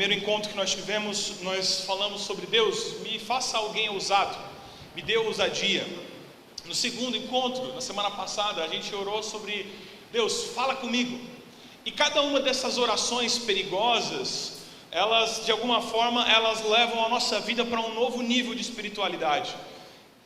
primeiro encontro que nós tivemos, nós falamos sobre Deus, me faça alguém ousado, me dê ousadia. No segundo encontro, na semana passada, a gente orou sobre Deus, fala comigo. E cada uma dessas orações perigosas, elas de alguma forma, elas levam a nossa vida para um novo nível de espiritualidade.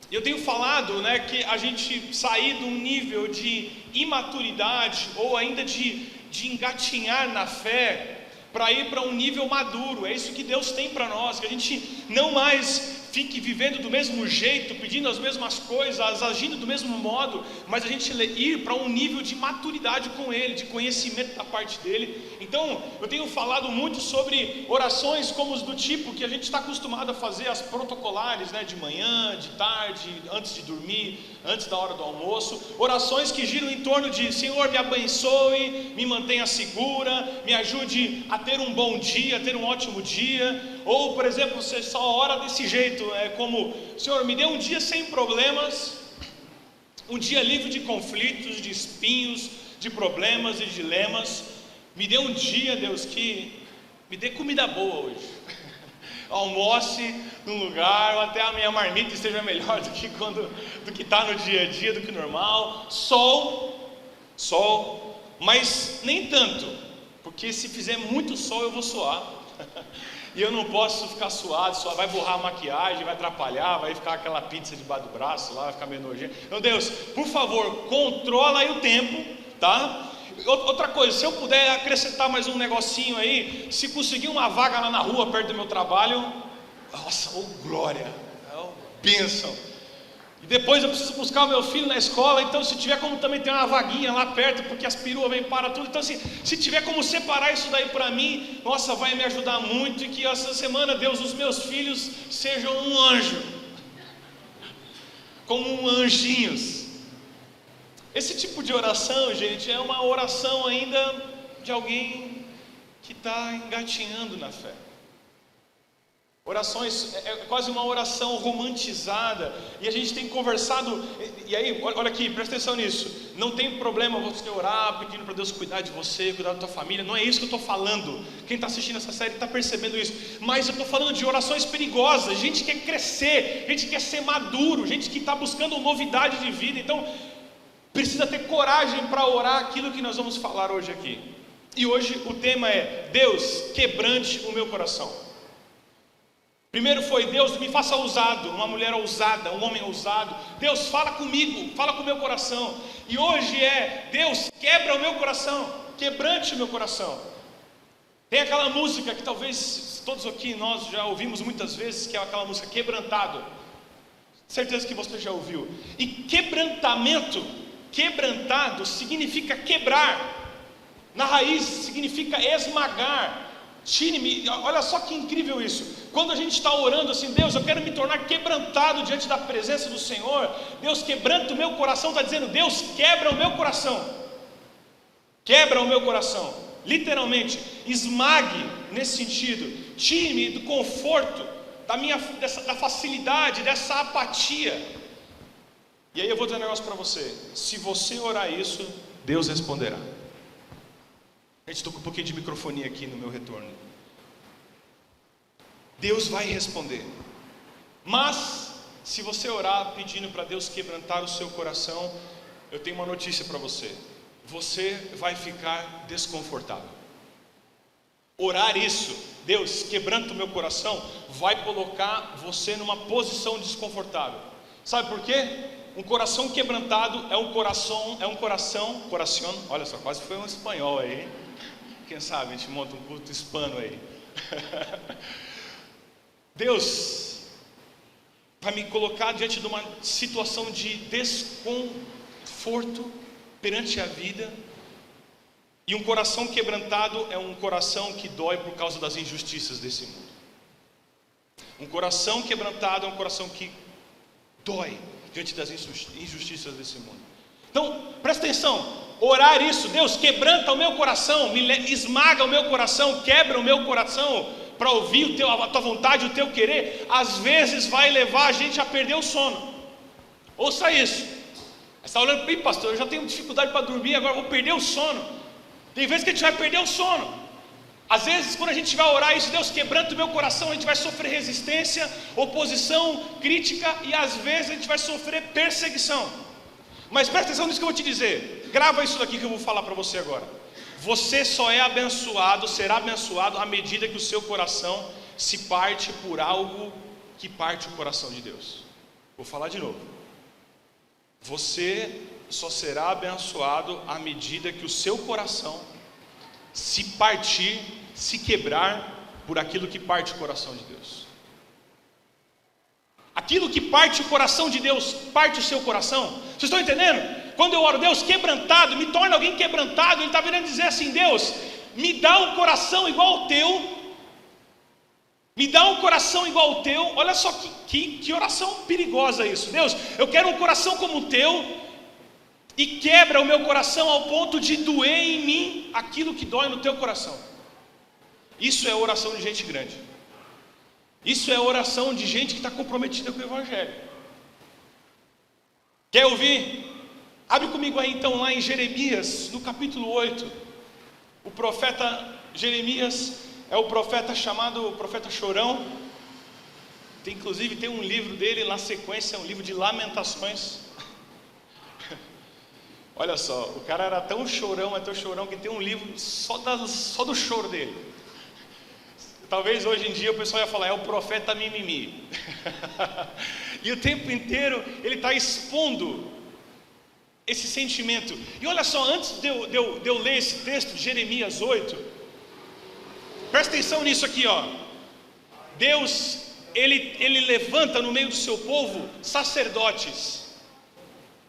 Eu tenho falado, que a gente sair de um nível de imaturidade ou ainda de engatinhar na fé, para ir para um nível maduro. É isso que Deus tem para nós, que a gente não mais fique vivendo do mesmo jeito, pedindo as mesmas coisas, agindo do mesmo modo, mas a gente ir para um nível de maturidade com Ele, de conhecimento da parte dEle. Então, eu tenho falado muito sobre orações como os do tipo que a gente está acostumado a fazer, as protocolares, de manhã, de tarde, antes de dormir, antes da hora do almoço, orações que giram em torno de: Senhor, me abençoe, me mantenha segura, me ajude a ter um bom dia, a ter um ótimo dia. Ou, por exemplo, você só ora desse jeito, como: Senhor, me dê um dia sem problemas, um dia livre de conflitos, de espinhos, de problemas e dilemas. Me dê um dia, Deus, que me dê comida boa hoje. Almoce num lugar, ou até a minha marmita esteja melhor do que está no dia a dia, do que normal. Sol, mas nem tanto, porque se fizer muito sol eu vou suar. E eu não posso ficar suado, só vai borrar a maquiagem, vai atrapalhar, vai ficar aquela pizza debaixo do braço lá, vai ficar meio nojento. Então, Deus, por favor, controla aí o tempo, tá? Outra coisa, se eu puder acrescentar mais um negocinho aí, se conseguir uma vaga lá na rua, perto do meu trabalho, nossa, glória, bênção. E depois eu preciso buscar o meu filho na escola, então se tiver como também ter uma vaguinha lá perto, porque as peruas vêm para tudo. Então se tiver como separar isso daí para mim, nossa, vai me ajudar muito. E que essa semana, Deus, os meus filhos sejam um anjo, como anjinhos. Esse tipo de oração, gente, é uma oração ainda de alguém que está engatinhando na fé. Orações, é quase uma oração romantizada, e a gente tem conversado, e aí, olha aqui, presta atenção nisso, não tem problema você orar, pedindo para Deus cuidar de você, cuidar da tua família, não é isso que eu estou falando. Quem está assistindo essa série está percebendo isso, mas eu estou falando de orações perigosas. Gente que quer crescer, gente que quer ser maduro, gente que está buscando novidade de vida, então precisa ter coragem para orar aquilo que nós vamos falar hoje aqui. E hoje o tema é: Deus, quebrante o meu coração. Primeiro foi: Deus, me faça ousado, uma mulher ousada, um homem ousado. Deus, fala comigo, fala com o meu coração. E hoje é: Deus, quebra o meu coração, quebrante o meu coração. Tem aquela música que talvez todos aqui nós já ouvimos muitas vezes, que é aquela música Quebrantado. Certeza que você já ouviu. E quebrantado significa quebrar, na raiz significa esmagar. Tire-me, olha só que incrível isso. Quando a gente está orando assim: Deus, eu quero me tornar quebrantado diante da presença do Senhor. Deus, quebranta o meu coração, está dizendo: Deus, quebra o meu coração. Quebra o meu coração, literalmente, esmague nesse sentido. Tire-me do conforto, da facilidade, dessa apatia. E aí eu vou dizer um negócio para você: se você orar isso, Deus responderá. Gente, estou com um pouquinho de microfonia aqui no meu retorno. Deus vai responder. Mas se você orar pedindo para Deus quebrantar o seu coração, eu tenho uma notícia para você: você vai ficar desconfortável. Orar isso, Deus, quebranta o meu coração, vai colocar você numa posição desconfortável. Sabe por quê? Um coração quebrantado é um coração, olha só, quase foi um espanhol aí. Quem sabe a gente monta um culto hispano aí. Deus vai me colocar diante de uma situação de desconforto perante a vida. E um coração quebrantado é um coração que dói por causa das injustiças desse mundo. Um coração quebrantado é um coração que dói diante das injustiças desse mundo. Então, presta atenção. Orar isso: Deus, quebranta o meu coração, esmaga o meu coração, quebra o meu coração, para ouvir a tua vontade, o teu querer, às vezes vai levar a gente a perder o sono. Ouça isso. Você está olhando: Ih, pastor, eu já tenho dificuldade para dormir, agora vou perder o sono. Tem vezes que a gente vai perder o sono. Às vezes, quando a gente vai orar isso, Deus quebranta o meu coração, a gente vai sofrer resistência, oposição, crítica, e às vezes a gente vai sofrer perseguição. Mas presta atenção nisso que eu vou te dizer. Grava isso daqui que eu vou falar para você agora. Você só é abençoado, será abençoado à medida que o seu coração se parte por algo que parte o coração de Deus. Vou falar de novo. Você só será abençoado à medida que o seu coração se partir, se quebrar por aquilo que parte o coração de Deus. Aquilo que parte o coração de Deus, parte o seu coração. Vocês estão entendendo? Quando eu oro, Deus, quebrantado, me torna alguém quebrantado. Ele está virando dizer assim: Deus, me dá um coração igual ao teu. Me dá um coração igual ao teu. Olha só que oração perigosa isso. Deus, eu quero um coração como o teu. E quebra o meu coração ao ponto de doer em mim aquilo que dói no teu coração. Isso é oração de gente grande. Isso é oração de gente que está comprometida com o Evangelho. Quer ouvir? Abre comigo aí então lá em Jeremias, no capítulo 8. O profeta Jeremias é o profeta chamado profeta chorão. Inclusive tem um livro dele na sequência, um livro de lamentações. Olha só, o cara era tão chorão, mas tão chorão, que tem um livro só do choro dele. Talvez hoje em dia o pessoal ia falar, é o profeta mimimi. E o tempo inteiro ele está expondo esse sentimento. E olha só, antes de eu ler esse texto de Jeremias 8, presta atenção nisso aqui, ó. Deus, ele levanta no meio do seu povo sacerdotes.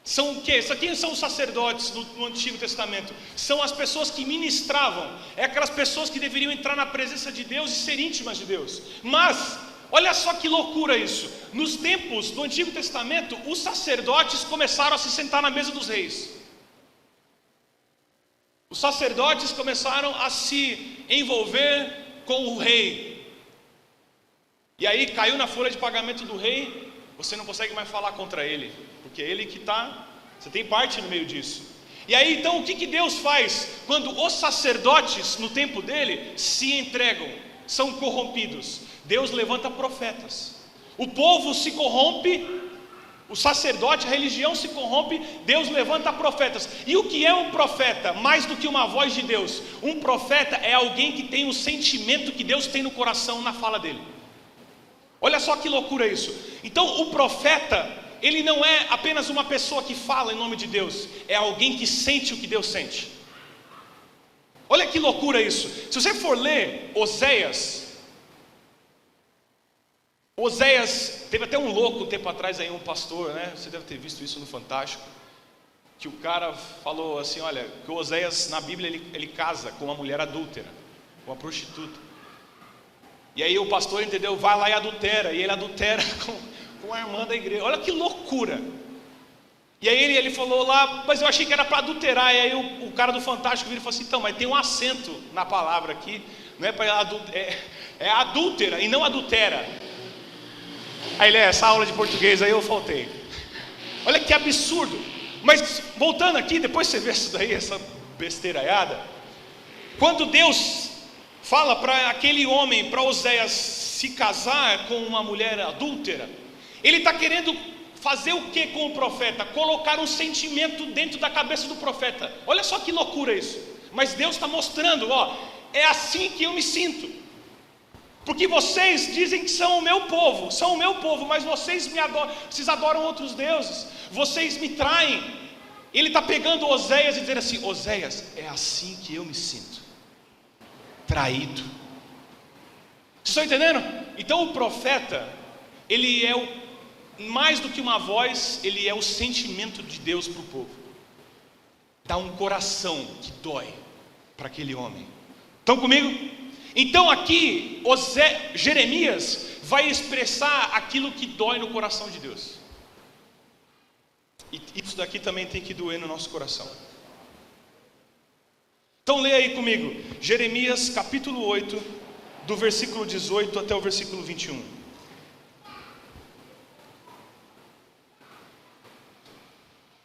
São o quê? Quem são os sacerdotes no Antigo Testamento? São as pessoas que ministravam. É aquelas pessoas que deveriam entrar na presença de Deus e ser íntimas de Deus. Mas, olha só que loucura isso. Nos tempos do Antigo Testamento, os sacerdotes começaram a se sentar na mesa dos reis. Os sacerdotes começaram a se envolver com o rei. E aí caiu na folha de pagamento do rei, você não consegue mais falar contra ele, porque é ele que está, você tem parte no meio disso. E aí então o que Deus faz quando os sacerdotes no tempo dele se entregam, são corrompidos? Deus levanta profetas. O povo se corrompe, o sacerdote, a religião se corrompe, Deus levanta profetas. E o que é um profeta? Mais do que uma voz de Deus, um profeta é alguém que tem o sentimento que Deus tem no coração na fala dele. Olha só que loucura isso. Então o profeta, ele não é apenas uma pessoa que fala em nome de Deus, é alguém que sente o que Deus sente. Olha que loucura isso. Se você for ler Oséias, teve até um louco um tempo atrás aí, um pastor, né? Você deve ter visto isso no Fantástico, que o cara falou assim, olha, que o Oséias na Bíblia ele casa com uma mulher adúltera, com uma prostituta. E aí o pastor, entendeu, vai lá e adultera, e ele adultera com a irmã da igreja. Olha que loucura. E aí ele falou lá, mas eu achei que era para adulterar. E aí o cara do Fantástico vira e falou assim, então, mas tem um acento na palavra aqui, não é para é adúltera e não adultera. Aí ele, essa aula de português aí eu faltei. Olha que absurdo. Mas voltando aqui, depois você vê isso daí, essa besteiraiada. Quando Deus fala para aquele homem, para Oséias, se casar com uma mulher adúltera, ele está querendo fazer o que com o profeta? Colocar um sentimento dentro da cabeça do profeta. Olha só que loucura isso. Mas Deus está mostrando, ó, é assim que eu me sinto. Porque vocês dizem que são o meu povo, mas vocês me adoram, vocês adoram outros deuses, vocês me traem. Ele está pegando Oséias e dizendo assim, Oséias, é assim que eu me sinto, traído. Vocês estão entendendo? Então o profeta, ele é mais do que uma voz, ele é o sentimento de Deus para o povo. Dá um coração que dói para aquele homem. Estão comigo? Então aqui, Jeremias vai expressar aquilo que dói no coração de Deus. E isso daqui também tem que doer no nosso coração. Então leia aí comigo, Jeremias capítulo 8, do versículo 18 até o versículo 21.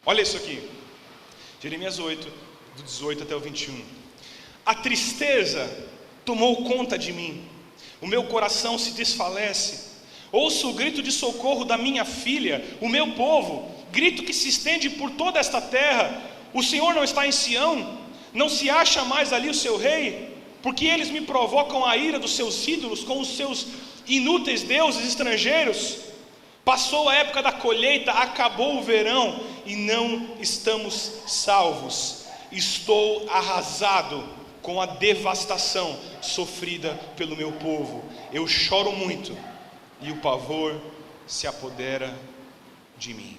Olha isso aqui, Jeremias 8, do 18 até o 21. A tristeza tomou conta de mim. O meu coração se desfalece. Ouço o grito de socorro da minha filha, o meu povo, grito que se estende por toda esta terra. O Senhor não está em Sião? Não se acha mais ali o seu rei? Porque eles me provocam a ira dos seus ídolos com os seus inúteis deuses estrangeiros. Passou a época da colheita, acabou o verão e não estamos salvos. Estou arrasado com a devastação sofrida pelo meu povo. Eu choro muito e o pavor se apodera de mim.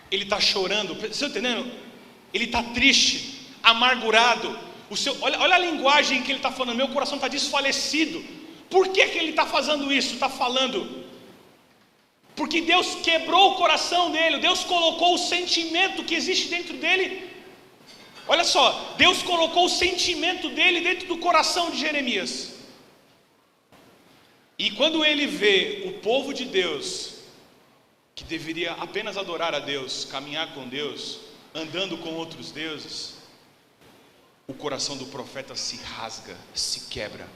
Ele está chorando, vocês estão entendendo? Ele está triste, amargurado. Olha a linguagem que ele está falando, meu coração está desfalecido. Por que ele está fazendo isso? Está falando porque Deus quebrou o coração dele. Deus colocou o sentimento que existe dentro dele. Olha só, Deus colocou o sentimento dele dentro do coração de Jeremias. E quando ele vê o povo de Deus, que deveria apenas adorar a Deus, caminhar com Deus, andando com outros deuses, o coração do profeta se rasga, se quebra.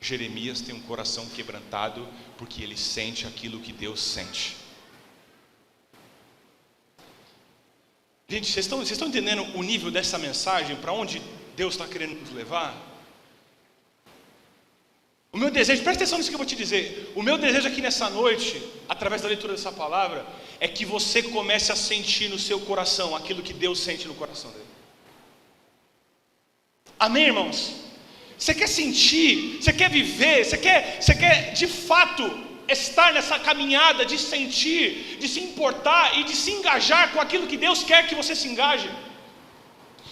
Jeremias tem um coração quebrantado, porque ele sente aquilo que Deus sente. Gente, vocês estão entendendo o nível dessa mensagem, para onde Deus está querendo nos levar? O meu desejo, presta atenção nisso que eu vou te dizer. O meu desejo aqui nessa noite, através da leitura dessa palavra, é que você comece a sentir no seu coração aquilo que Deus sente no coração dele. Amém, irmãos? Você quer sentir, você quer viver, você quer de fato estar nessa caminhada de sentir, de se importar e de se engajar com aquilo que Deus quer que você se engaje?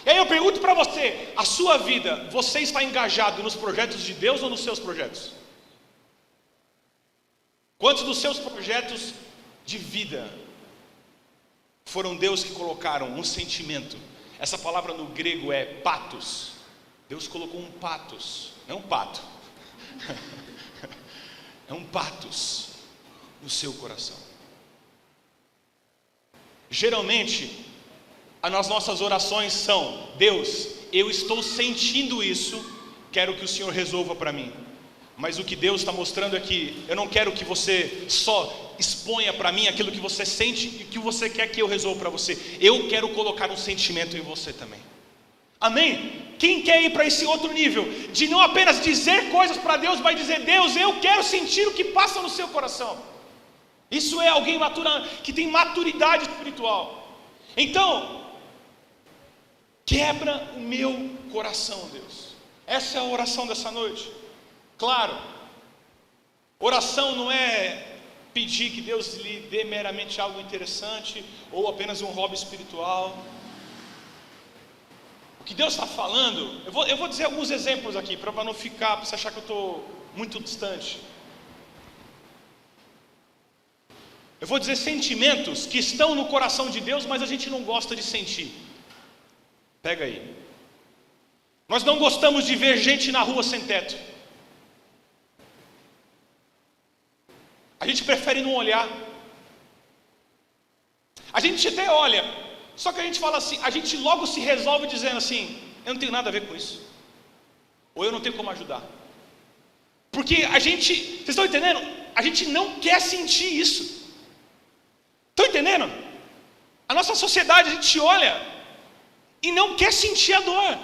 E aí eu pergunto para você, a sua vida, você está engajado nos projetos de Deus ou nos seus projetos? Quantos dos seus projetos de vida foram Deus que colocaram um sentimento? Essa palavra no grego é patos. Deus colocou um patos, não um pato. É um patos no seu coração. Geralmente, as nossas orações são: Deus, eu estou sentindo isso, quero que o Senhor resolva para mim. Mas o que Deus está mostrando é que eu não quero que você só exponha para mim aquilo que você sente e que você quer que eu resolva para você. Eu quero colocar um sentimento em você também. Amém? Quem quer ir para esse outro nível, de não apenas dizer coisas para Deus, vai dizer: Deus, eu quero sentir o que passa no seu coração. Isso é alguém que tem maturidade espiritual. Então, quebra o meu coração, Deus. Essa é a oração dessa noite. Claro, oração não é pedir que Deus lhe dê meramente algo interessante ou apenas um hobby espiritual. O que Deus está falando, eu vou dizer alguns exemplos aqui, para não ficar, para você achar que eu estou muito distante. Eu vou dizer sentimentos que estão no coração de Deus, mas a gente não gosta de sentir. Pega aí. Nós não gostamos de ver gente na rua sem teto. A gente prefere não olhar. A gente até olha, só que a gente fala assim, a gente logo se resolve dizendo assim: eu não tenho nada a ver com isso, ou eu não tenho como ajudar. Porque a gente, vocês estão entendendo? A gente não quer sentir isso. Estão entendendo? A nossa sociedade, a gente olha e não quer sentir a dor.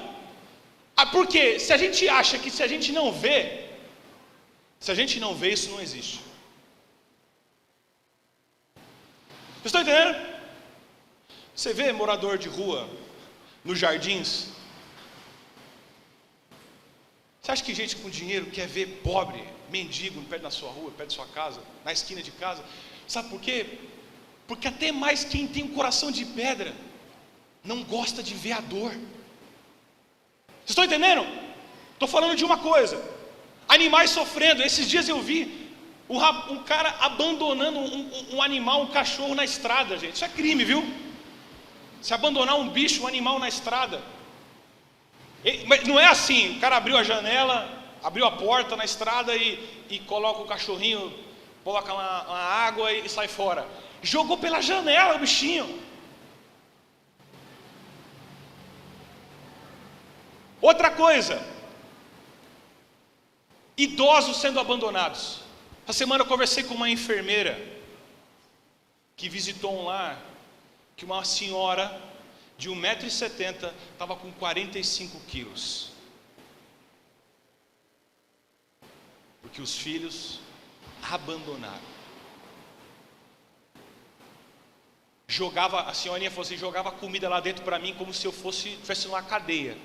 Porque se a gente acha que se a gente não vê, isso não existe. Vocês estão entendendo? Você vê morador de rua nos jardins? Você acha que gente com dinheiro quer ver pobre, mendigo perto da sua rua, perto da sua casa, na esquina de casa? Sabe por quê? Porque até mais quem tem um coração de pedra não gosta de ver a dor. Vocês estão entendendo? Estou falando de uma coisa: animais sofrendo. Esses dias eu vi um cara abandonando um animal, um cachorro na estrada, gente. Isso é crime, viu? Se abandonar um bicho, um animal na estrada. Mas não é assim: o cara abriu a janela, abriu a porta na estrada e coloca o cachorrinho, coloca uma água e sai fora. Jogou pela janela o bichinho. Outra coisa, idosos sendo abandonados. Essa semana eu conversei com uma enfermeira que visitou um lar, que uma senhora de 1,70 m estava com 45 quilos. Porque os filhos abandonaram. A senhorinha falou assim, jogava comida lá dentro para mim como se eu estivesse numa cadeia.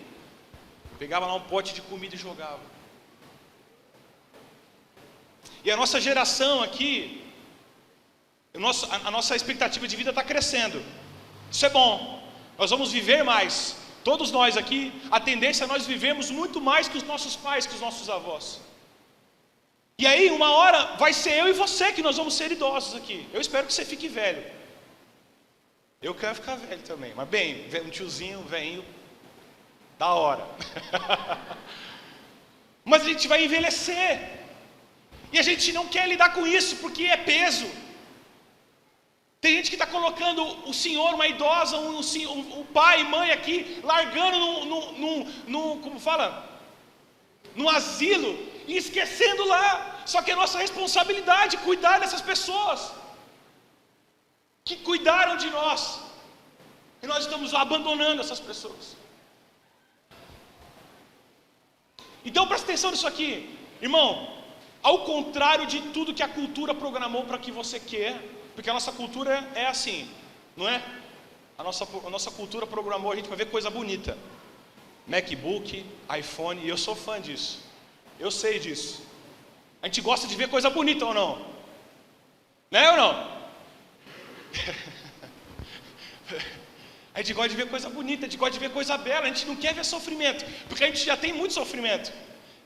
Pegava lá um pote de comida e jogava. E a nossa geração aqui, a nossa expectativa de vida está crescendo. Isso é bom. Nós vamos viver mais. Todos nós aqui, a tendência é nós vivemos muito mais que os nossos pais, que os nossos avós. E aí, uma hora, vai ser eu e você que nós vamos ser idosos aqui. Eu espero que você fique velho. Eu quero ficar velho também. Mas bem, um tiozinho, velhinho, da hora. Mas a gente vai envelhecer. E a gente não quer lidar com isso, porque é peso. Tem gente que está colocando o senhor, uma idosa, um pai, mãe aqui, largando como fala? Num asilo, e esquecendo lá. Só que é nossa responsabilidade cuidar dessas pessoas que cuidaram de nós. E nós estamos abandonando essas pessoas. Então presta atenção nisso aqui, irmão. Ao contrário de tudo que a cultura programou para que você quer, porque a nossa cultura é assim, não é? A nossa cultura programou a gente para ver coisa bonita. MacBook, iPhone, e eu sou fã disso. Eu sei disso. A gente gosta de ver coisa bonita ou não? Né ou não? A gente gosta de ver coisa bonita, a gente gosta de ver coisa bela, a gente não quer ver sofrimento, porque a gente já tem muito sofrimento.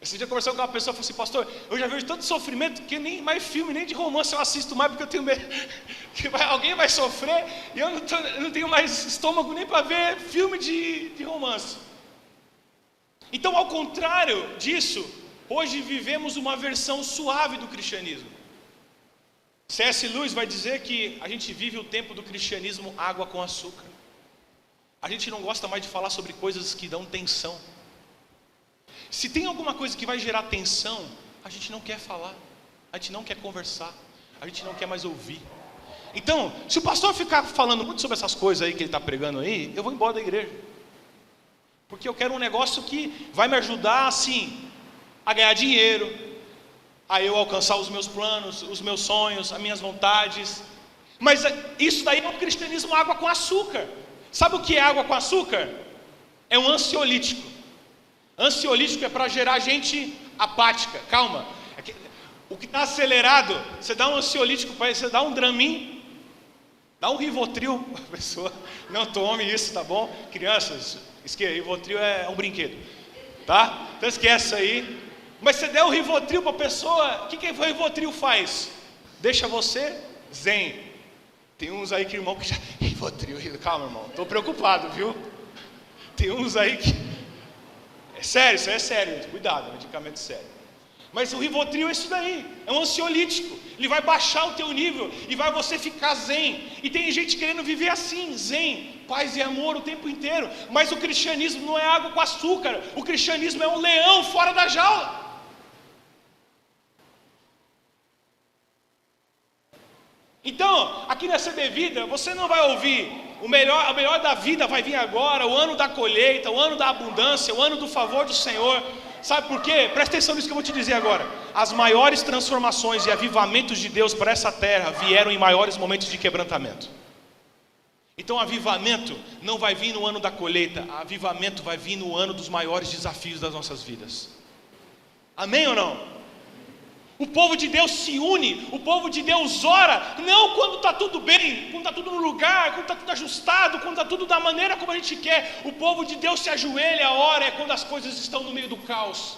Esse dia eu conversei com uma pessoa e falei assim, pastor, eu já vejo tanto sofrimento que nem mais filme, nem de romance eu assisto mais, porque eu tenho medo que alguém vai sofrer e eu não tenho mais estômago nem para ver filme de romance. Então, ao contrário disso, hoje vivemos uma versão suave do cristianismo. C.S. Lewis vai dizer que a gente vive o tempo do cristianismo água com açúcar. A gente não gosta mais de falar sobre coisas que dão tensão. Se tem alguma coisa que vai gerar tensão, a gente não quer falar, a gente não quer conversar, a gente não quer mais ouvir. Então, se o pastor ficar falando muito sobre essas coisas aí que ele está pregando aí, eu vou embora da igreja. Porque eu quero um negócio que vai me ajudar, assim, a ganhar dinheiro, a eu alcançar os meus planos, os meus sonhos, as minhas vontades. Mas isso daí é um cristianismo água com açúcar. Sabe o que é água com açúcar? É um ansiolítico. Ansiolítico é para gerar gente apática. Calma. O que está acelerado, você dá um ansiolítico para ele, você dá um Dramin, dá um Rivotril, a pessoa não tome isso, tá bom? Crianças, esquece, Rivotril é um brinquedo, tá? Então esquece isso aí. Mas você der o Rivotril para a pessoa, o que o Rivotril faz? Deixa você zen. Tem uns aí que irmão que já... Rivotril, calma irmão, estou preocupado, viu? Tem uns aí que... É sério, isso aí é sério, cuidado, medicamento sério. Mas o Rivotril é isso daí, é um ansiolítico. Ele vai baixar o teu nível e vai você ficar zen. E tem gente querendo viver assim, zen, paz e amor o tempo inteiro. Mas o cristianismo não é água com açúcar. O cristianismo é um leão fora da jaula. Então, aqui na CB Vida, você não vai ouvir o melhor da vida vai vir agora, o ano da colheita, o ano da abundância, o ano do favor do Senhor. Sabe por quê? Presta atenção nisso que eu vou te dizer agora. As maiores transformações e avivamentos de Deus para essa terra vieram em maiores momentos de quebrantamento. Então, avivamento não vai vir no ano da colheita, avivamento vai vir no ano dos maiores desafios das nossas vidas. Amém ou não? O povo de Deus se une, o povo de Deus ora, não quando está tudo bem, quando está tudo no lugar, quando está tudo ajustado, quando está tudo da maneira como a gente quer. O povo de Deus se ajoelha, ora, é quando as coisas estão no meio do caos.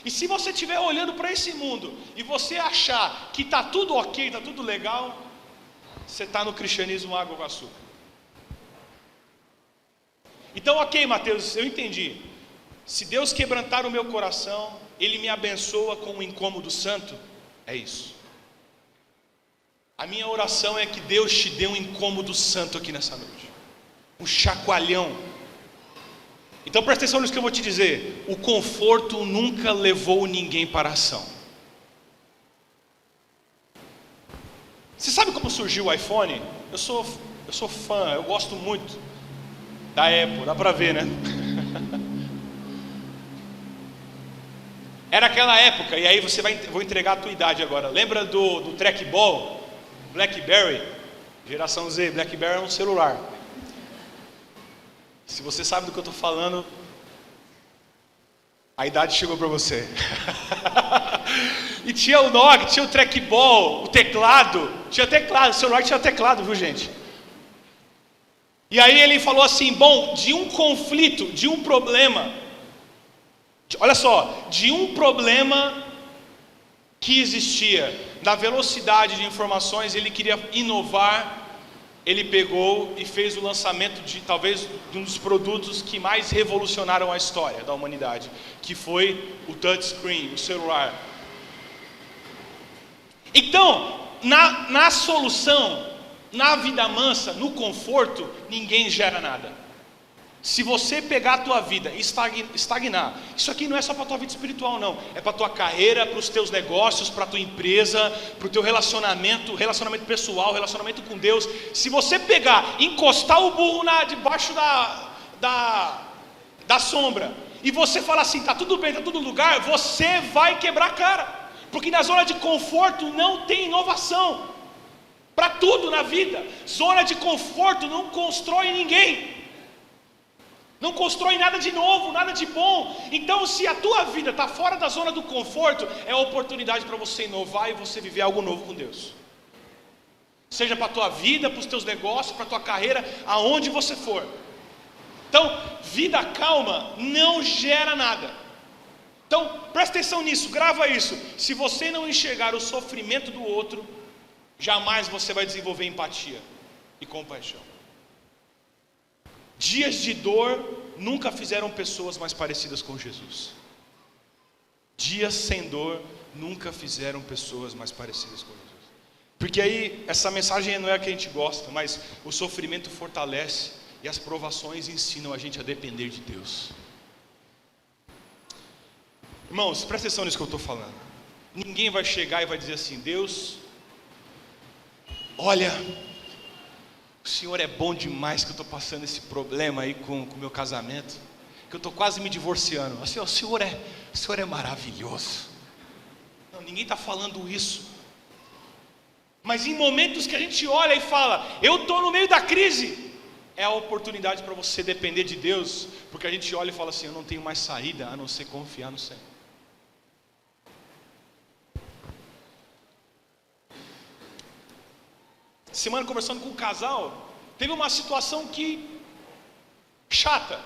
E se você estiver olhando para esse mundo, e você achar que está tudo ok, está tudo legal, você está no cristianismo água com açúcar. Então ok, Mateus, eu entendi. Se Deus quebrantar o meu coração, Ele me abençoa com um incômodo santo. É isso. A minha oração é que Deus te dê um incômodo santo aqui nessa noite. Um chacoalhão. Então presta atenção nisso que eu vou te dizer. O conforto nunca levou ninguém para a ação. Você sabe como surgiu o iPhone? Eu sou fã, eu gosto muito da Apple, dá pra ver, né? Era aquela época, e aí vou entregar a tua idade agora. Lembra do trackball? BlackBerry? Geração Z, BlackBerry é um celular. Se você sabe do que eu estou falando, a idade chegou para você. E tinha o Nokia, tinha o trackball, o teclado. Tinha teclado, o celular tinha teclado, viu, gente? E aí ele falou assim, bom, de um conflito, de um problema, olha só, de um problema que existia na velocidade de informações, ele queria inovar. Ele pegou e fez o lançamento de talvez de um dos produtos que mais revolucionaram a história da humanidade, que foi o touchscreen, o celular. Então, na solução, na vida mansa, no conforto, ninguém gera nada. Se você pegar a tua vida e estagnar, isso aqui não é só para a tua vida espiritual não, é para a tua carreira, para os teus negócios, para a tua empresa, para o teu relacionamento pessoal, relacionamento com Deus. Se você pegar, encostar o burro debaixo da sombra, e você falar assim, tá tudo bem, tá tudo no lugar, você vai quebrar a cara, porque na zona de conforto não tem inovação, para tudo na vida, zona de conforto não constrói ninguém. Não constrói nada de novo, nada de bom. Então se a tua vida está fora da zona do conforto, é a oportunidade para você inovar e você viver algo novo com Deus. Seja para a tua vida, para os teus negócios, para a tua carreira, aonde você for. Então, vida calma não gera nada. Então, presta atenção nisso, grava isso. Se você não enxergar o sofrimento do outro, jamais você vai desenvolver empatia e compaixão. Dias de dor nunca fizeram pessoas mais parecidas com Jesus. Dias sem dor nunca fizeram pessoas mais parecidas com Jesus. Porque aí, essa mensagem não é a que a gente gosta, mas o sofrimento fortalece e as provações ensinam a gente a depender de Deus. Irmãos, presta atenção nisso que eu estou falando. Ninguém vai chegar e vai dizer assim, Deus, olha, o Senhor é bom demais que eu estou passando esse problema aí com o meu casamento, que eu estou quase me divorciando. Assim, o Senhor é maravilhoso. Não, ninguém está falando isso. Mas em momentos que a gente olha e fala, eu estou no meio da crise, é a oportunidade para você depender de Deus, porque a gente olha e fala assim, eu não tenho mais saída a não ser confiar no Senhor. Semana conversando com um casal, teve uma situação chata.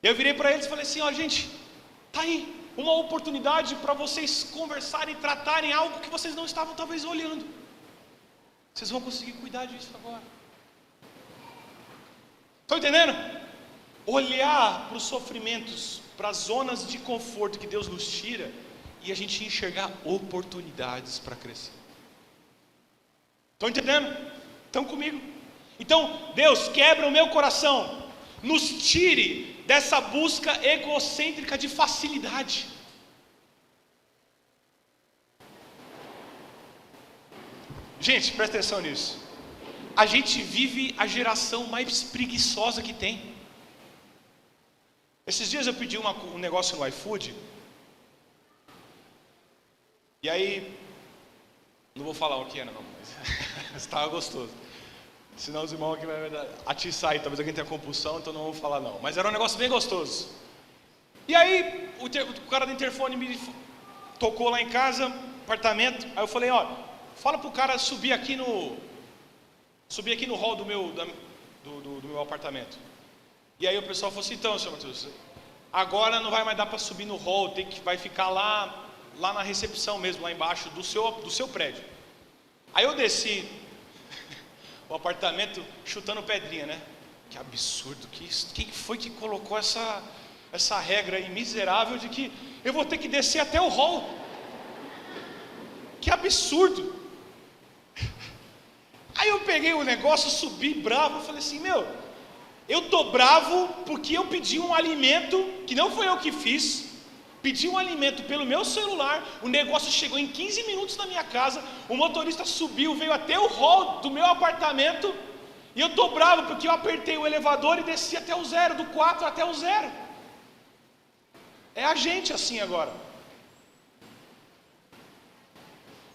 Eu virei para eles e falei assim, ó gente, tá aí uma oportunidade para vocês conversarem e tratarem algo que vocês não estavam talvez olhando. Vocês vão conseguir cuidar disso agora. Estão entendendo? Olhar para os sofrimentos, para as zonas de conforto que Deus nos tira, e a gente enxergar oportunidades para crescer. Estão entendendo? Estão comigo? Então, Deus, quebra o meu coração, nos tire dessa busca egocêntrica de facilidade. Gente, presta atenção nisso. A gente vive a geração mais preguiçosa que tem. Esses dias eu pedi um negócio no iFood, e aí, não vou falar o que era não, mas estava gostoso. Senão os irmãos aqui vão atiçar aí, talvez alguém tenha compulsão, então não vou falar não. Mas era um negócio bem gostoso. E aí, o cara do interfone me tocou lá em casa, apartamento. Aí eu falei, ó, fala pro cara subir aqui no hall do meu apartamento. E aí o pessoal falou assim, então, senhor Matheus, agora não vai mais dar para subir no hall, vai ficar lá na recepção mesmo, lá embaixo do seu prédio. Aí eu desci o apartamento chutando pedrinha, né? Que absurdo, quem foi que colocou essa regra aí miserável de que eu vou ter que descer até o hall? Que absurdo! Aí eu peguei o negócio, subi bravo, falei assim, Eu estou bravo porque eu pedi um alimento, que não foi eu que fiz, pedi um alimento pelo meu celular, o negócio chegou em 15 minutos na minha casa, o motorista subiu, veio até o hall do meu apartamento, e eu estou bravo porque eu apertei o elevador e desci até o 0, do 4 até o 0. É a gente assim agora.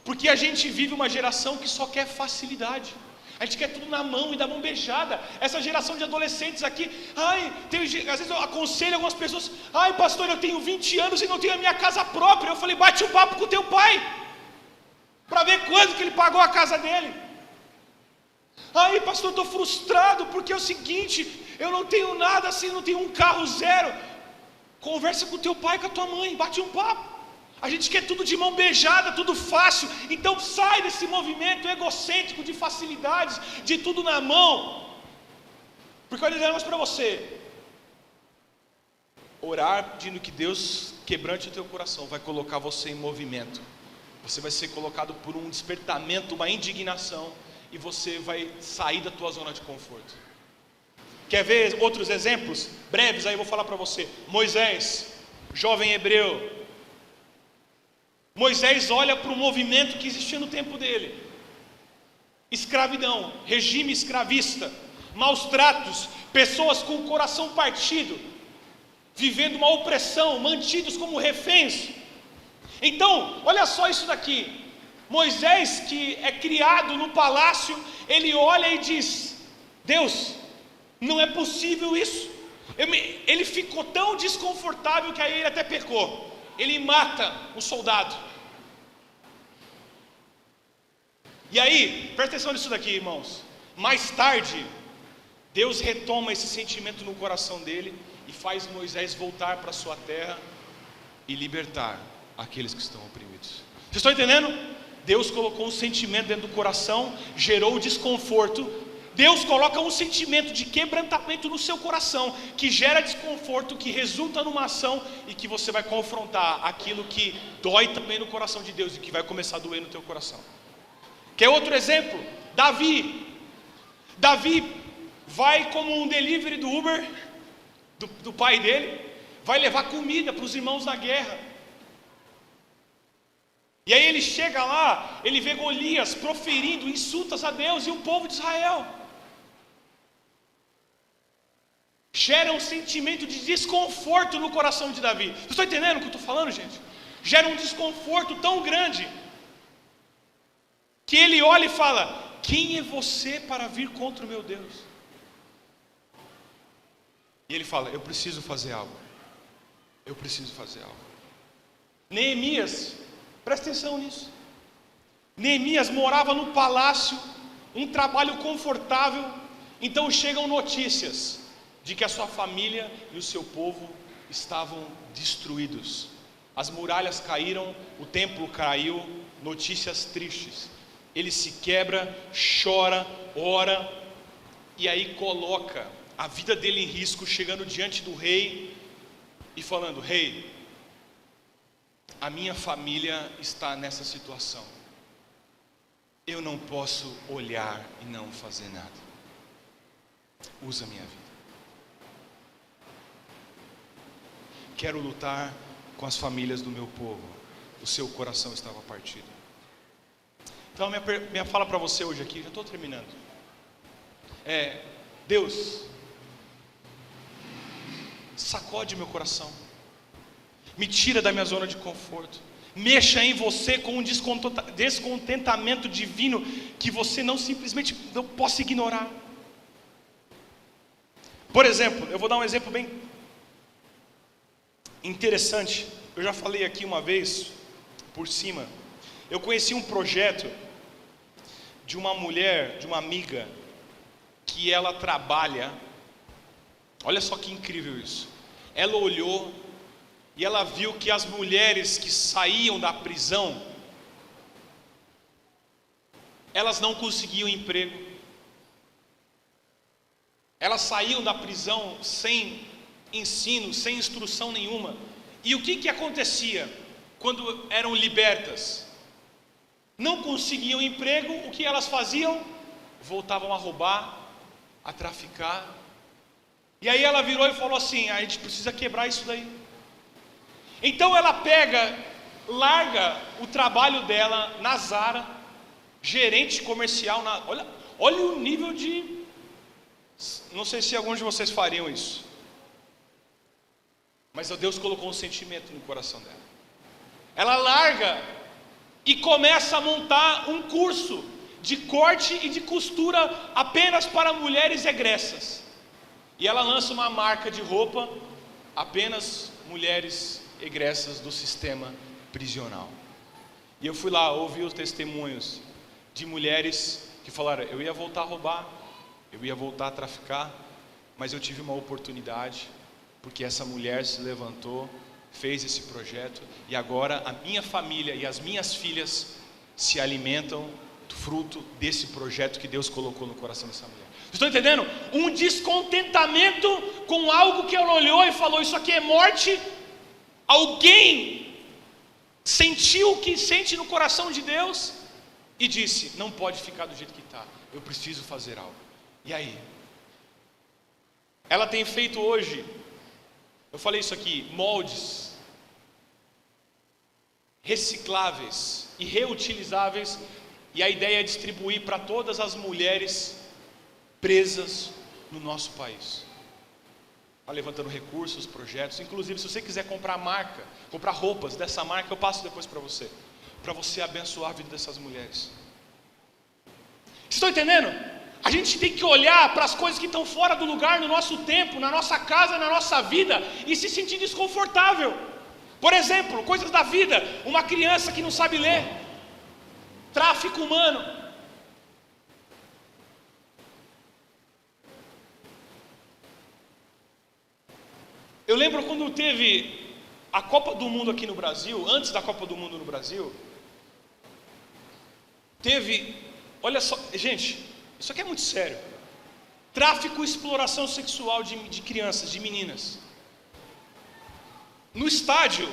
Porque a gente vive uma geração que só quer facilidade. A gente quer tudo na mão e da mão beijada. Essa geração de adolescentes aqui, às vezes eu aconselho algumas pessoas, pastor, eu tenho 20 anos e não tenho a minha casa própria. Eu falei, bate um papo com o teu pai, para ver quanto que ele pagou a casa dele. Pastor, eu estou frustrado, porque é o seguinte, eu não tenho nada assim, não tenho um carro zero. Conversa com o teu pai, com a tua mãe, bate um papo. A gente quer tudo de mão beijada, tudo fácil. Então sai desse movimento egocêntrico de facilidades, de tudo na mão. Porque olha, eu digo para você, orar pedindo que Deus quebrante o teu coração vai colocar você em movimento. Você vai ser colocado por um despertamento, uma indignação, e você vai sair da tua zona de conforto. Quer ver outros exemplos breves? Aí eu vou falar para você. Moisés, jovem hebreu. Moisés olha para o movimento que existia no tempo dele: escravidão, regime escravista, maus tratos, pessoas com o coração partido, vivendo uma opressão, mantidos como reféns. Então, olha só isso daqui. Moisés, que é criado no palácio, ele olha e diz: Deus, não é possível isso. Ele ficou tão desconfortável que aí ele até pecou. Ele mata um soldado. E aí, presta atenção nisso daqui, irmãos. Mais tarde, Deus retoma esse sentimento no coração dele e faz Moisés voltar para a sua terra e libertar aqueles que estão oprimidos. Vocês estão entendendo? Deus colocou um sentimento dentro do coração, gerou desconforto. Deus coloca um sentimento de quebrantamento no seu coração, que gera desconforto, que resulta numa ação, e que você vai confrontar aquilo que dói também no coração de Deus, e que vai começar a doer no teu coração. Quer outro exemplo? Davi vai como um delivery do Uber, do pai dele, vai levar comida para os irmãos na guerra. E aí ele chega lá, ele vê Golias proferindo insultos a Deus e o povo de Israel. Gera um sentimento de desconforto no coração de Davi. Vocês estão entendendo o que eu estou falando, gente? Gera um desconforto tão grande, que ele olha e fala: quem é você para vir contra o meu Deus? E ele fala: eu preciso fazer algo. Eu preciso fazer algo. Neemias, presta atenção nisso. Neemias morava no palácio, um trabalho confortável. Então chegam notícias de que a sua família e o seu povo estavam destruídos. As muralhas caíram, o templo caiu, notícias tristes. Ele se quebra, chora, ora, e aí coloca a vida dele em risco, chegando diante do rei e falando: rei, a minha família está nessa situação. Eu não posso olhar e não fazer nada. Usa a minha vida. Quero lutar com as famílias do meu povo. O seu coração estava partido. Então minha fala para você hoje aqui, já estou terminando, Deus, sacode meu coração, me tira da minha zona de conforto, mexa em você com um descontentamento divino que você não simplesmente não possa ignorar. Por exemplo, eu vou dar um exemplo bem interessante. Eu já falei aqui uma vez por cima. Eu conheci um projeto de uma mulher, de uma amiga, que ela trabalha. Olha só que incrível isso. Ela olhou e ela viu que as mulheres que saíam da prisão, elas não conseguiam emprego. Elas saíam da prisão sem ensino, sem instrução nenhuma. E o que acontecia quando eram libertas? Não conseguiam emprego, o que elas faziam? Voltavam a roubar, a traficar, E aí ela virou e falou assim: a gente precisa quebrar isso daí. Então ela larga o trabalho dela na Zara, gerente comercial, olha o nível de... Não sei se alguns de vocês fariam isso, mas Deus colocou um sentimento no coração dela. Ela larga e começa a montar um curso de corte e de costura apenas para mulheres egressas. E ela lança uma marca de roupa, apenas mulheres egressas do sistema prisional. E eu fui lá ouvir os testemunhos de mulheres que falaram: eu ia voltar a roubar, eu ia voltar a traficar, mas eu tive uma oportunidade, porque essa mulher se levantou, fez esse projeto, e agora a minha família e as minhas filhas se alimentam do fruto desse projeto que Deus colocou no coração dessa mulher. Vocês estão entendendo? Um descontentamento com algo que ela olhou e falou: isso aqui é morte. Alguém sentiu o que sente no coração de Deus e disse: não pode ficar do jeito que está, eu preciso fazer algo. E aí? Ela tem feito hoje, eu falei isso aqui, moldes recicláveis e reutilizáveis, e a ideia é distribuir para todas as mulheres presas no nosso país. Está levantando recursos, projetos. Inclusive, se você quiser comprar roupas dessa marca, eu passo depois para você abençoar a vida dessas mulheres. Vocês estão entendendo? A gente tem que olhar para as coisas que estão fora do lugar, no nosso tempo, na nossa casa, na nossa vida, e se sentir desconfortável. Por exemplo, coisas da vida: uma criança que não sabe ler, tráfico humano. Eu lembro quando teve a Copa do Mundo aqui no Brasil, antes da Copa do Mundo no Brasil, olha só, gente, isso aqui é muito sério. Tráfico e exploração sexual de crianças, de meninas. No estádio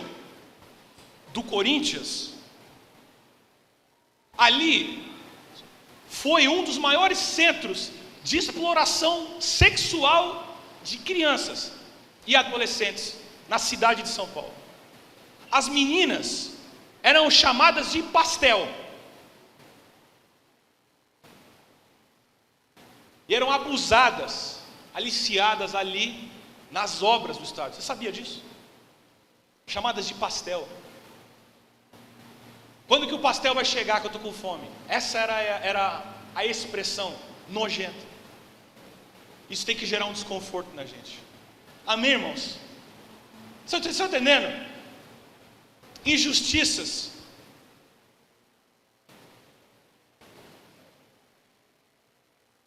do Corinthians, ali foi um dos maiores centros de exploração sexual de crianças e adolescentes na cidade de São Paulo. As meninas eram chamadas de pastel e eram abusadas, aliciadas ali nas obras do estádio. Você sabia disso? Chamadas de pastel. Quando que o pastel vai chegar que eu estou com fome? Essa era a expressão nojenta. Isso tem que gerar um desconforto na gente. Amém, irmãos? Vocês estão entendendo? Injustiças.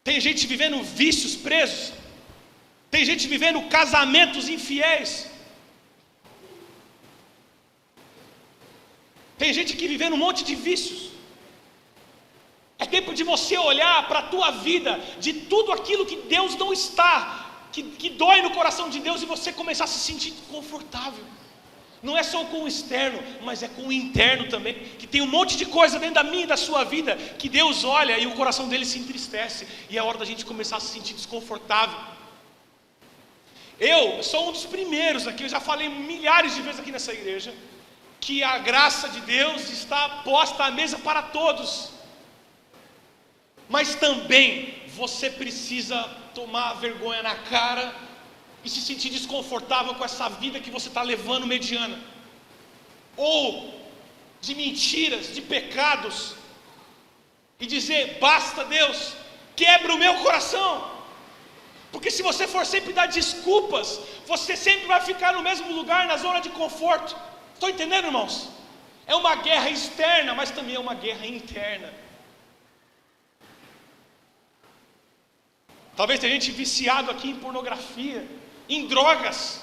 Tem gente vivendo vícios presos. Tem gente vivendo casamentos infiéis. Tem gente que vivendo um monte de vícios. É tempo de você olhar para a tua vida, de tudo aquilo que Deus não está, que dói no coração de Deus, e você começar a se sentir confortável. Não é só com o externo, mas é com o interno também, que tem um monte de coisa dentro da minha e da sua vida, que Deus olha e o coração dele se entristece, e é hora da gente começar a se sentir desconfortável. Eu sou um dos primeiros aqui, eu já falei milhares de vezes aqui nessa igreja, que a graça de Deus está posta à mesa para todos, mas também você precisa tomar vergonha na cara e se sentir desconfortável com essa vida que você está levando mediana, ou de mentiras, de pecados, e dizer: basta, Deus, quebra o meu coração. Porque se você for sempre dar desculpas, você sempre vai ficar no mesmo lugar, na zona de conforto. Estão entendendo, irmãos? É uma guerra externa, mas também é uma guerra interna. Talvez tenha gente viciado aqui em pornografia, em drogas.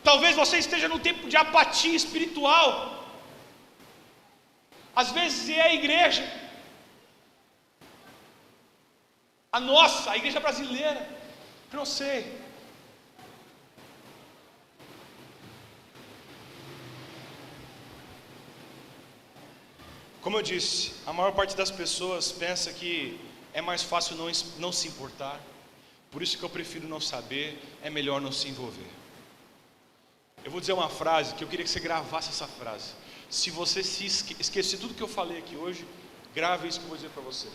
Talvez você esteja no tempo de apatia espiritual. Às vezes é a igreja, a igreja brasileira, eu não sei. Como eu disse, a maior parte das pessoas pensa que é mais fácil não se importar. Por isso que eu prefiro não saber, é melhor não se envolver. Eu vou dizer uma frase que eu queria que você gravasse essa frase. Se você se esquecer tudo que eu falei aqui hoje, grave isso que eu vou dizer para você.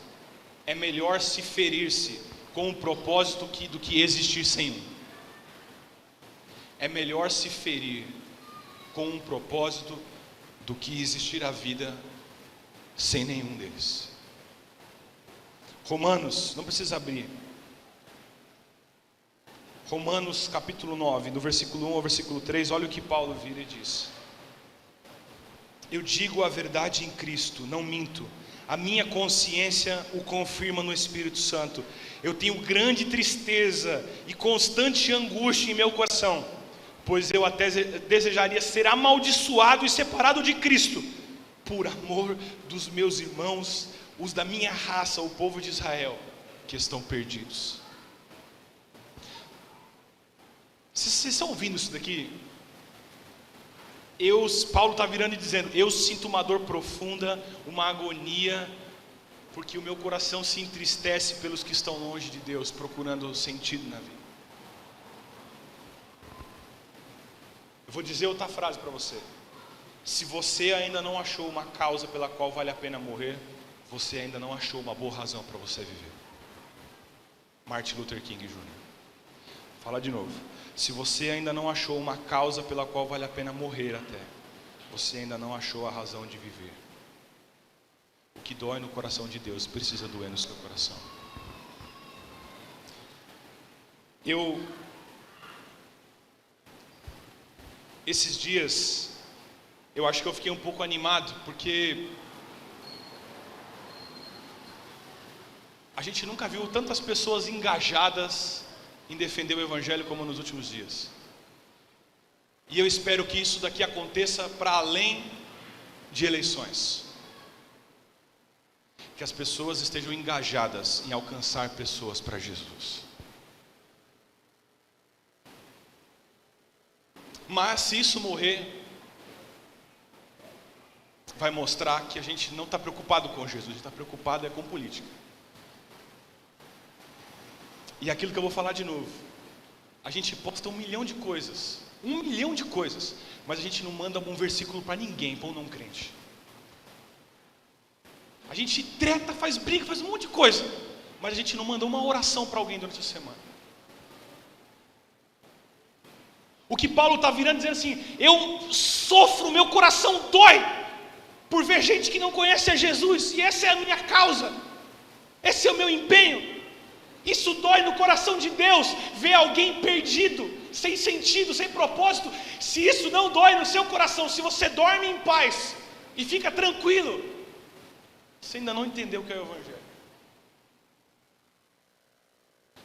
É melhor se ferir-se com um propósito do que existir sem um. É melhor se ferir com um propósito do que existir a vida sem nenhum deles. Romanos, não precisa abrir. Romanos capítulo 9, do versículo 1 ao versículo 3, olha o que Paulo vira e diz: eu digo a verdade em Cristo, não minto. A minha consciência o confirma no Espírito Santo. Eu tenho grande tristeza e constante angústia em meu coração, pois eu até desejaria ser amaldiçoado e separado de Cristo, por amor dos meus irmãos, os da minha raça, o povo de Israel, que estão perdidos. Vocês estão ouvindo isso daqui? Paulo está virando e dizendo: eu sinto uma dor profunda, uma agonia, porque o meu coração se entristece pelos que estão longe de Deus, procurando sentido na vida. Eu vou dizer outra frase para você: se você ainda não achou uma causa pela qual vale a pena morrer, você ainda não achou uma boa razão para você viver. Martin Luther King Jr. Fala de novo. Se você ainda não achou uma causa pela qual vale a pena morrer até, você ainda não achou a razão de viver. O que dói no coração de Deus precisa doer no seu coração. Esses dias, eu acho que eu fiquei um pouco animado, porque a gente nunca viu tantas pessoas engajadas em defender o Evangelho como nos últimos dias. E eu espero que isso daqui aconteça para além de eleições. Que as pessoas estejam engajadas em alcançar pessoas para Jesus. Mas se isso morrer, vai mostrar que a gente não está preocupado com Jesus, a gente está preocupado com política. E aquilo que eu vou falar de novo: a gente posta 1 milhão de coisas, mas a gente não manda um versículo para ninguém, para um não crente. A gente treta, faz briga, faz um monte de coisa, mas a gente não manda uma oração para alguém durante a semana. O que Paulo está virando dizendo assim: eu sofro, meu coração dói por ver gente que não conhece a Jesus, e essa é a minha causa, esse é o meu empenho. Isso dói no coração de Deus, ver alguém perdido, sem sentido, sem propósito. Se isso não dói no seu coração, se você dorme em paz e fica tranquilo, você ainda não entendeu o que é o Evangelho.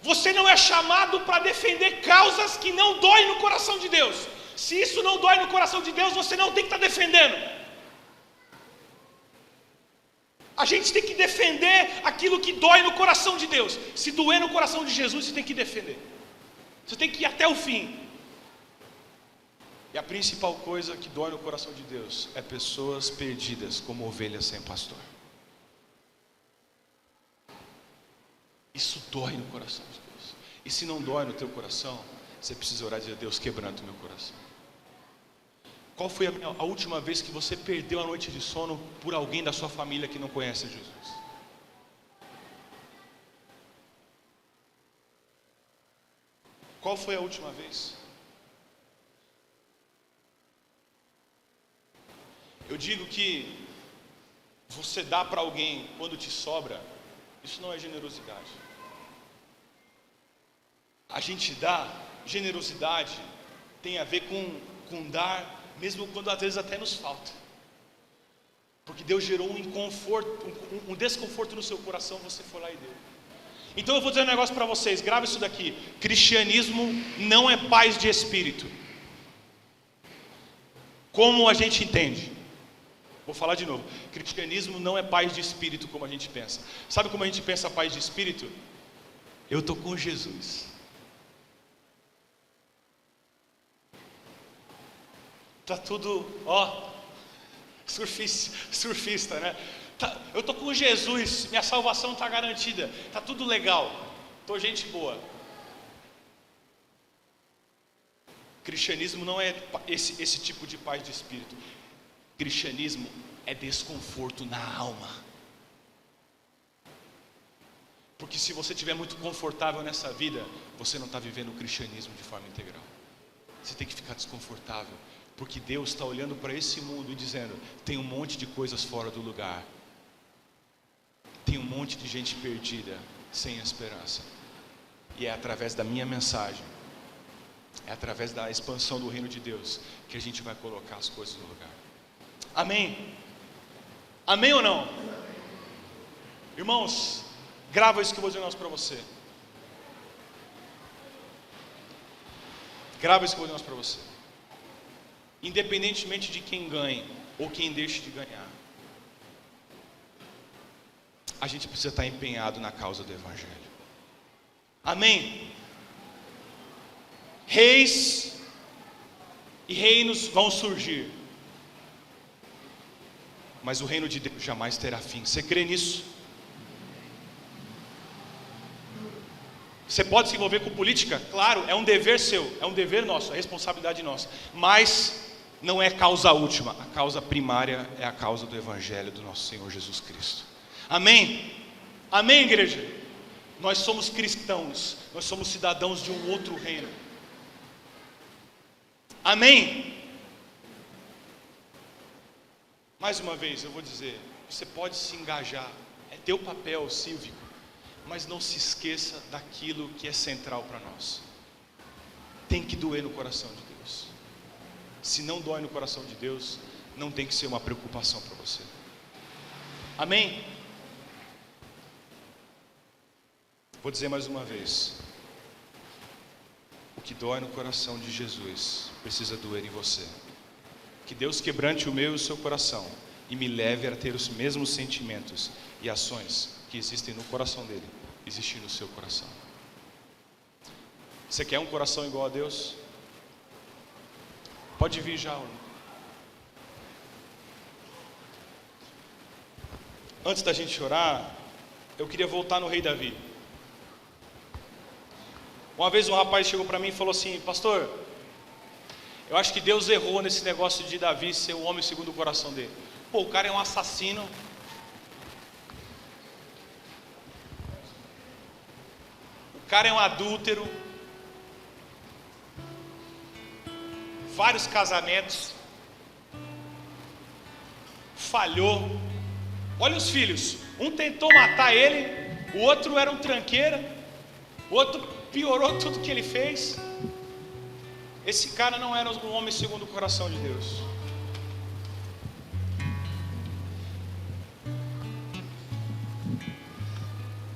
Você não é chamado para defender causas que não doem no coração de Deus. Se isso não dói no coração de Deus, você não tem que estar defendendo. A gente tem que defender aquilo que dói no coração de Deus. Se doer no coração de Jesus, você tem que defender. Você tem que ir até o fim. E a principal coisa que dói no coração de Deus é pessoas perdidas como ovelhas sem pastor. Isso dói no coração de Deus. E se não dói no teu coração, você precisa orar e dizer: Deus, quebranta o meu coração. Qual foi a última vez que você perdeu a noite de sono por alguém da sua família que não conhece Jesus? Qual foi a última vez? Eu digo que você dá para alguém quando te sobra, isso não é generosidade. A gente dá, generosidade tem a ver com dar, mesmo quando às vezes até nos falta. Porque Deus gerou um desconforto no seu coração, você foi lá e deu. Então eu vou dizer um negócio para vocês, grava isso daqui: cristianismo não é paz de espírito, como a gente entende. Vou falar de novo: cristianismo não é paz de espírito como a gente pensa. Sabe como a gente pensa paz de espírito? Eu estou com Jesus. Tá tudo, surfista, né? Eu estou com Jesus, minha salvação está garantida, tá tudo legal, tô gente boa. Cristianismo não é esse tipo de paz de espírito. Cristianismo é desconforto na alma. Porque se você estiver muito confortável nessa vida, você não está vivendo o cristianismo de forma integral. Você tem que ficar desconfortável, porque Deus está olhando para esse mundo e dizendo: tem um monte de coisas fora do lugar, tem um monte de gente perdida, sem esperança. E é através da minha mensagem, é através da expansão do reino de Deus, que a gente vai colocar as coisas no lugar. Amém? Amém ou não? Irmãos, grava isso que eu vou dizer para você. Grava isso que eu vou dizer para você. Independentemente de quem ganhe ou quem deixe de ganhar, a gente precisa estar empenhado na causa do Evangelho. Amém? Reis e reinos vão surgir, mas o reino de Deus jamais terá fim. Você crê nisso? Você pode se envolver com política? Claro, é um dever seu, é um dever nosso, é responsabilidade nossa. Mas não é causa última, a causa primária é a causa do Evangelho do nosso Senhor Jesus Cristo. Amém? Amém, igreja? Nós somos cristãos, nós somos cidadãos de um outro reino. Amém? Mais uma vez eu vou dizer, você pode se engajar, é teu papel cívico, mas não se esqueça daquilo que é central para nós. Tem que doer no coração de Deus. Se não dói no coração de Deus, não tem que ser uma preocupação para você. Amém? Vou dizer mais uma vez, o que dói no coração de Jesus precisa doer em você. Que Deus quebrante o meu e o seu coração e me leve a ter os mesmos sentimentos e ações que existem no coração dele, existir no seu coração. Você quer um coração igual a Deus? Pode vir já. Antes da gente orar, eu queria voltar no rei Davi. Uma vez um rapaz chegou para mim e falou assim: pastor, eu acho que Deus errou nesse negócio de Davi ser o homem segundo o coração dele. Pô, o cara é um assassino, o cara é um adúltero, vários casamentos, falhou. Olha os filhos, um tentou matar ele, o outro era um tranqueira, o outro piorou tudo que ele fez. Esse cara não era um homem segundo o coração de Deus.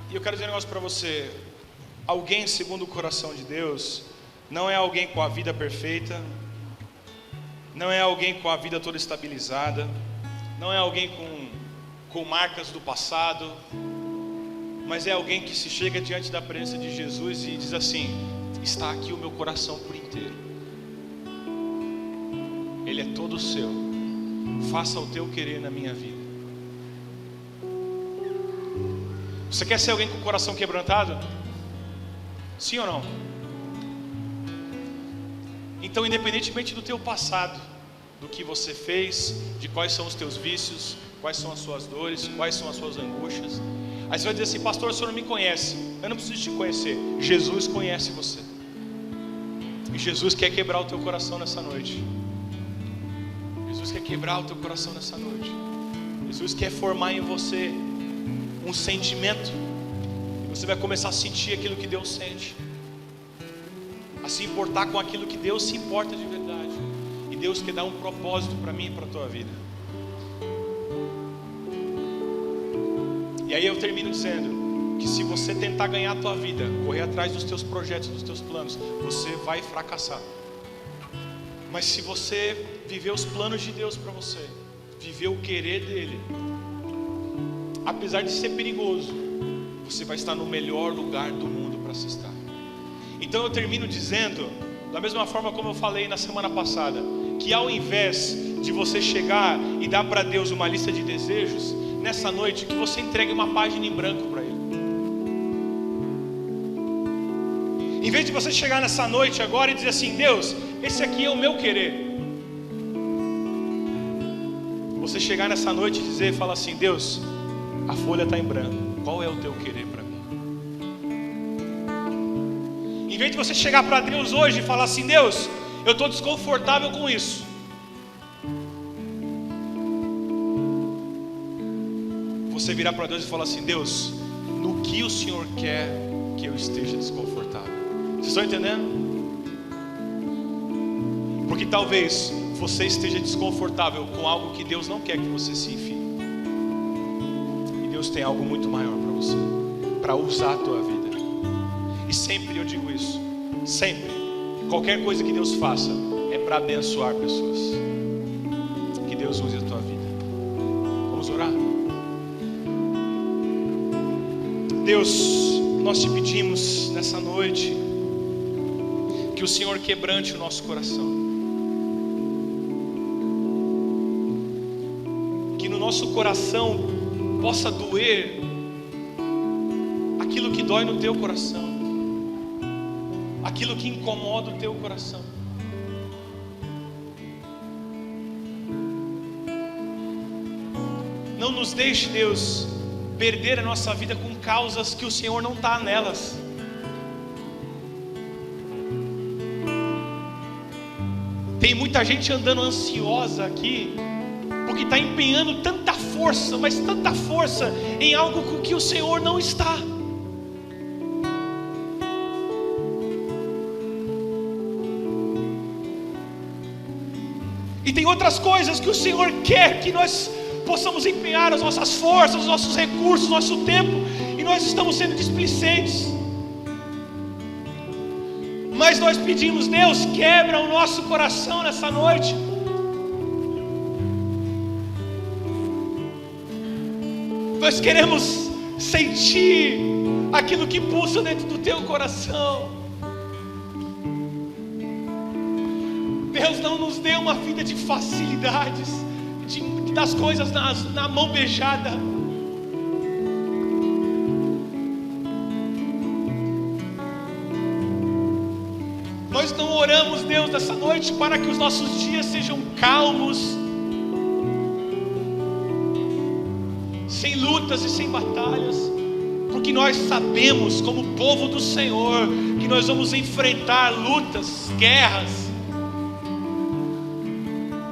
E eu quero dizer um negócio para você: alguém segundo o coração de Deus não é alguém com a vida perfeita, não é alguém com a vida toda estabilizada, não é alguém com marcas do passado, mas é alguém que se chega diante da presença de Jesus e diz assim: está aqui o meu coração por inteiro, ele é todo seu, faça o teu querer na minha vida. Você quer ser alguém com o coração quebrantado? Sim ou não? Então, independentemente do teu passado, do que você fez, de quais são os teus vícios, quais são as suas dores, quais são as suas angústias, aí você vai dizer assim: pastor, o senhor não me conhece. Eu não preciso te conhecer, Jesus conhece você. E Jesus quer quebrar o teu coração nessa noite. Jesus quer quebrar o teu coração nessa noite. Jesus quer formar em você um sentimento, e você vai começar a sentir aquilo que Deus sente, a se importar com aquilo que Deus se importa de verdade. E Deus quer dar um propósito para mim e para a tua vida. E aí eu termino dizendo que se você tentar ganhar a tua vida, correr atrás dos teus projetos, dos teus planos, você vai fracassar. Mas se você viver os planos de Deus para você, viver o querer dele, apesar de ser perigoso, você vai estar no melhor lugar do mundo para se estar. Então eu termino dizendo, da mesma forma como eu falei na semana passada, que ao invés de você chegar e dar para Deus uma lista de desejos, nessa noite que você entregue uma página em branco para Ele. Em vez de você chegar nessa noite agora e dizer assim: Deus, esse aqui é o meu querer. Você chegar nessa noite e dizer, fala assim: Deus, a folha está em branco, qual é o teu querer para mim? Em vez de você chegar para Deus hoje e falar assim: Deus, eu estou desconfortável com isso, você virar para Deus e falar assim: Deus, no que o Senhor quer que eu esteja desconfortável? Vocês estão entendendo? Porque talvez você esteja desconfortável com algo que Deus não quer que você se enfie. E Deus tem algo muito maior para você, para usar a tua vida. E sempre eu digo isso, sempre, qualquer coisa que Deus faça é para abençoar pessoas. Que Deus use a tua vida. Vamos orar? Deus, nós te pedimos nessa noite que o Senhor quebrante o nosso coração, que no nosso coração possa doer aquilo que dói no teu coração, aquilo que incomoda o teu coração. Não nos deixe, Deus, perder a nossa vida com causas que o Senhor não está nelas. Tem muita gente andando ansiosa aqui, porque está empenhando tanta força, mas tanta força em algo com que o Senhor não está. E tem outras coisas que o Senhor quer que nós possamos empenhar as nossas forças, os nossos recursos, o nosso tempo, e nós estamos sendo displicentes. Mas nós pedimos: Deus, quebra o nosso coração nessa noite. Nós queremos sentir aquilo que pulsa dentro do teu coração. Deus, não nos dê uma vida de facilidades, das coisas na mão beijada. Nós não oramos, Deus, nessa noite para que os nossos dias sejam calmos, sem lutas e sem batalhas, porque nós sabemos, como povo do Senhor, que nós vamos enfrentar lutas, guerras.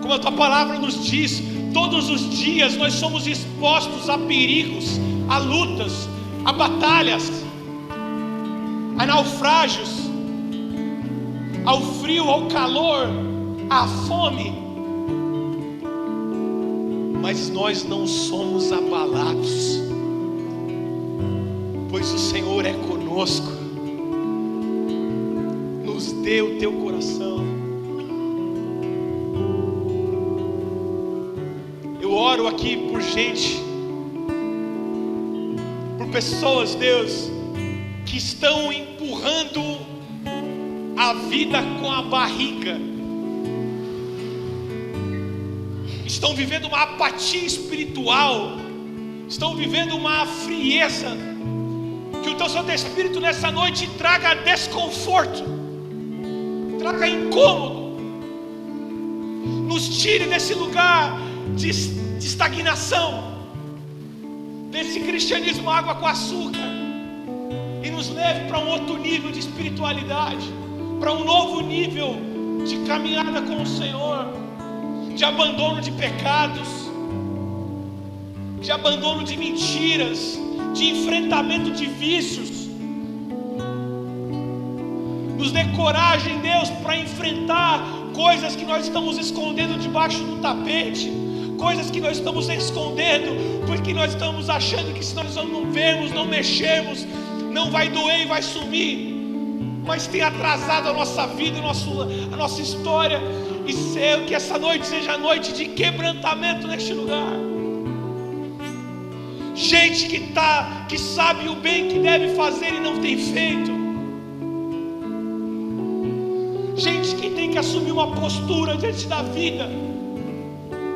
Como a tua palavra nos diz, todos os dias nós somos expostos a perigos, a lutas, a batalhas, a naufrágios, ao frio, ao calor, à fome. Mas nós não somos abalados, pois o Senhor é conosco. Nos dê o teu coração. Eu oro aqui por gente, por pessoas, Deus, que estão empurrando a vida com a barriga, estão vivendo uma apatia espiritual, estão vivendo uma frieza. Que o teu Santo Espírito nessa noite traga desconforto, traga incômodo, nos tire desse lugar de estagnação, desse cristianismo água com açúcar, e nos leve para um outro nível de espiritualidade, para um novo nível de caminhada com o Senhor, de abandono de pecados, de abandono de mentiras, de enfrentamento de vícios. Nos dê coragem, Deus, para enfrentar coisas que nós estamos escondendo debaixo do tapete, coisas que nós estamos escondendo porque nós estamos achando que se nós não vermos, não mexermos, não vai doer e vai sumir, mas tem atrasado a nossa vida, a nossa história. E sei que essa noite seja a noite de quebrantamento neste lugar. Gente que sabe o bem que deve fazer e não tem feito. Gente que tem que assumir uma postura diante da vida,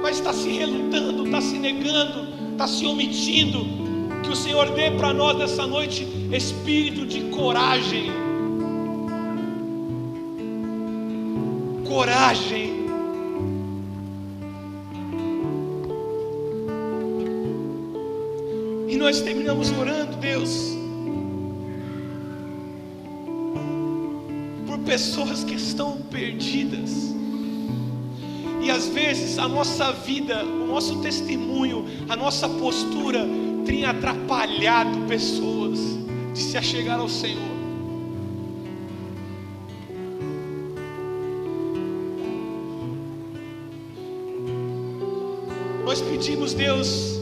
mas está se relutando, está se negando, está se omitindo. Que o Senhor dê para nós nessa noite espírito de coragem, coragem. E nós terminamos orando, Deus, por pessoas que estão perdidas. E às vezes a nossa vida, o nosso testemunho, a nossa postura tem atrapalhado pessoas de se achegar ao Senhor. Nós pedimos, Deus,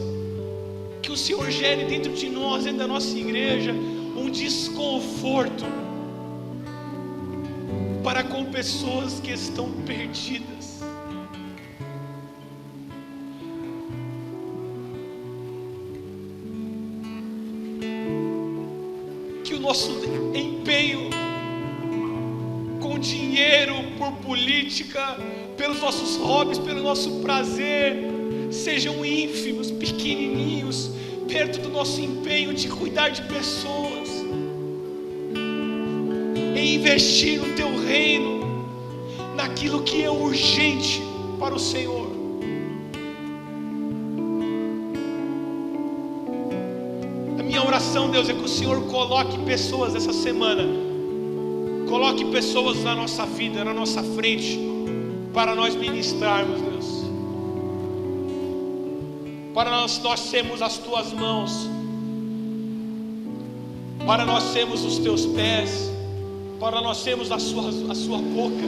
que o Senhor gere dentro de nós, dentro da nossa igreja, um desconforto para com pessoas que estão perdidas. Que o nosso empenho com dinheiro, por política, pelos nossos hobbies, pelo nosso prazer, sejam ínfimos, pequenininhos, perto do nosso empenho de cuidar de pessoas, em investir no Teu reino, naquilo que é urgente para o Senhor. A minha oração, Deus, é que o Senhor coloque pessoas essa semana, coloque pessoas na nossa vida, na nossa frente, para nós ministrarmos, Deus, para nós sermos as Tuas mãos, para nós sermos os Teus pés, para nós sermos a sua boca.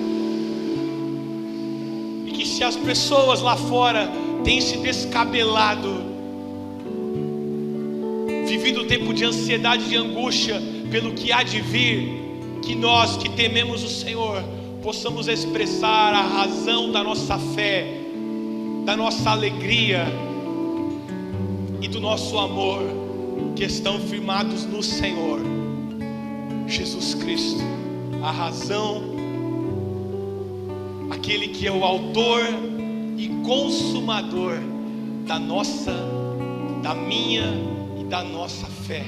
E que se as pessoas lá fora têm se descabelado, vivido um tempo de ansiedade, de angústia pelo que há de vir, que nós que tememos o Senhor possamos expressar a razão da nossa fé, da nossa alegria e do nosso amor, que estão firmados no Senhor Jesus Cristo, a razão, aquele que é o autor e consumador da nossa, da minha e da nossa fé.